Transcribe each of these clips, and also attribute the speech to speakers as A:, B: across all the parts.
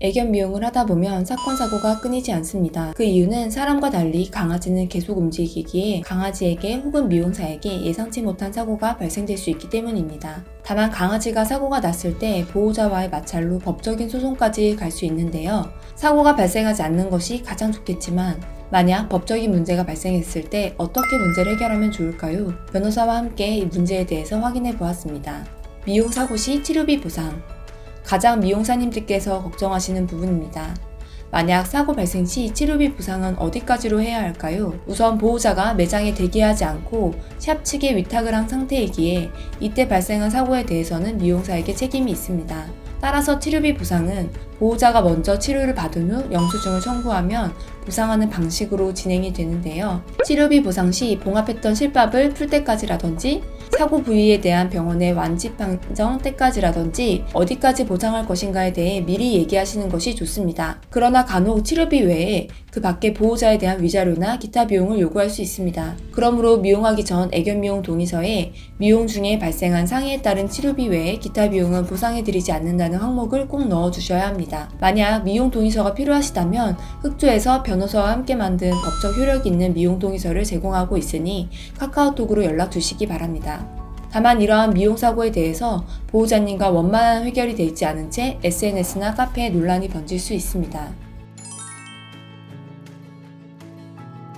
A: 애견 미용을 하다 보면 사건 사고가 끊이지 않습니다. 그 이유는 사람과 달리 강아지는 계속 움직이기에 강아지에게 혹은 미용사에게 예상치 못한 사고가 발생될 수 있기 때문입니다. 다만 강아지가 사고가 났을 때 보호자와의 마찰로 법적인 소송까지 갈 수 있는데요. 사고가 발생하지 않는 것이 가장 좋겠지만 만약 법적인 문제가 발생했을 때 어떻게 문제를 해결하면 좋을까요? 변호사와 함께 이 문제에 대해서 확인해 보았습니다. 미용 사고 시 치료비 보상. 가장 미용사님들께서 걱정하시는 부분입니다. 만약 사고 발생 시 치료비 보상은 어디까지로 해야 할까요? 우선 보호자가 매장에 대기하지 않고 샵 측에 위탁을 한 상태이기에 이때 발생한 사고에 대해서는 미용사에게 책임이 있습니다. 따라서 치료비 보상은 보호자가 먼저 치료를 받은 후 영수증을 청구하면 보상하는 방식으로 진행이 되는데요. 치료비 보상 시 봉합했던 실밥을 풀 때까지라든지 사고 부위에 대한 병원의 완치 판정 때까지라든지 어디까지 보상할 것인가에 대해 미리 얘기하시는 것이 좋습니다. 그러나 간혹 치료비 외에 그 밖에 보호자에 대한 위자료나 기타 비용을 요구할 수 있습니다. 그러므로 미용하기 전 애견 미용 동의서에 미용 중에 발생한 상해에 따른 치료비 외에 기타 비용은 보상해드리지 않는다는 항목을 꼭 넣어주셔야 합니다. 만약 미용 동의서가 필요하시다면 흑조에서 변호사와 함께 만든 법적 효력이 있는 미용 동의서를 제공하고 있으니 카카오톡으로 연락 주시기 바랍니다. 다만 이러한 미용사고에 대해서 보호자님과 원만한 해결이 되어 있지 않은 채 SNS나 카페에 논란이 번질 수 있습니다.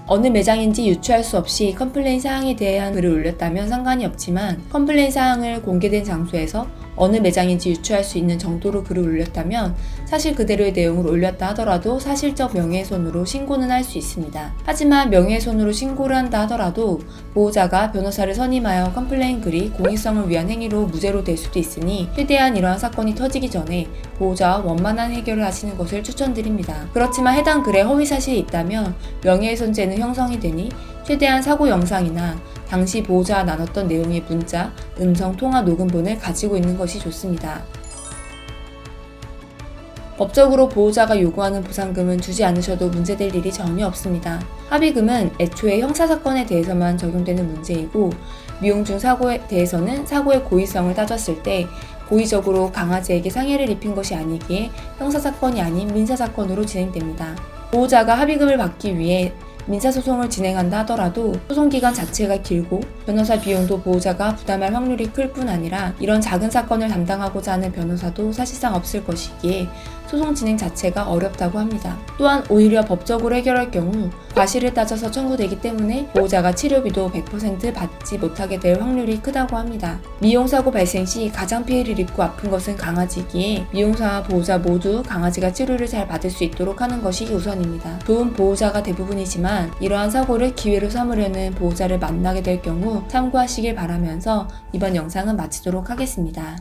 A: 어느 매장인지 유추할 수 없이 컴플레인 사항에 대한 글을 올렸다면 상관이 없지만 컴플레인 사항을 공개된 장소에서 어느 매장인지 유추할 수 있는 정도로 글을 올렸다면 사실 그대로의 내용을 올렸다 하더라도 사실적 명예훼손으로 신고는 할 수 있습니다. 하지만 명예훼손으로 신고를 한다 하더라도 보호자가 변호사를 선임하여 컴플레인 글이 공익성을 위한 행위로 무죄로 될 수도 있으니 최대한 이러한 사건이 터지기 전에 보호자와 원만한 해결을 하시는 것을 추천드립니다. 그렇지만 해당 글에 허위사실이 있다면 명예훼손죄는 형성이 되니 최대한 사고 영상이나 당시 보호자와 나눴던 내용의 문자, 음성 통화 녹음본을 가지고 있는 것이 좋습니다. 법적으로 보호자가 요구하는 보상금은 주지 않으셔도 문제될 일이 전혀 없습니다. 합의금은 애초에 형사사건에 대해서만 적용되는 문제이고 미용 중 사고에 대해서는 사고의 고의성을 따졌을 때 고의적으로 강아지에게 상해를 입힌 것이 아니기에 형사사건이 아닌 민사사건으로 진행됩니다. 보호자가 합의금을 받기 위해 민사소송을 진행한다 하더라도 소송기간 자체가 길고 변호사 비용도 보호자가 부담할 확률이 클 뿐 아니라 이런 작은 사건을 담당하고자 하는 변호사도 사실상 없을 것이기에 소송 진행 자체가 어렵다고 합니다. 또한 오히려 법적으로 해결할 경우 과실을 따져서 청구되기 때문에 보호자가 치료비도 100% 받지 못하게 될 확률이 크다고 합니다. 미용사고 발생 시 가장 피해를 입고 아픈 것은 강아지이기에 미용사와 보호자 모두 강아지가 치료를 잘 받을 수 있도록 하는 것이 우선입니다. 좋은 보호자가 대부분이지만 이러한 사고를 기회로 삼으려는 보호자를 만나게 될 경우 참고하시길 바라면서 이번 영상은 마치도록 하겠습니다.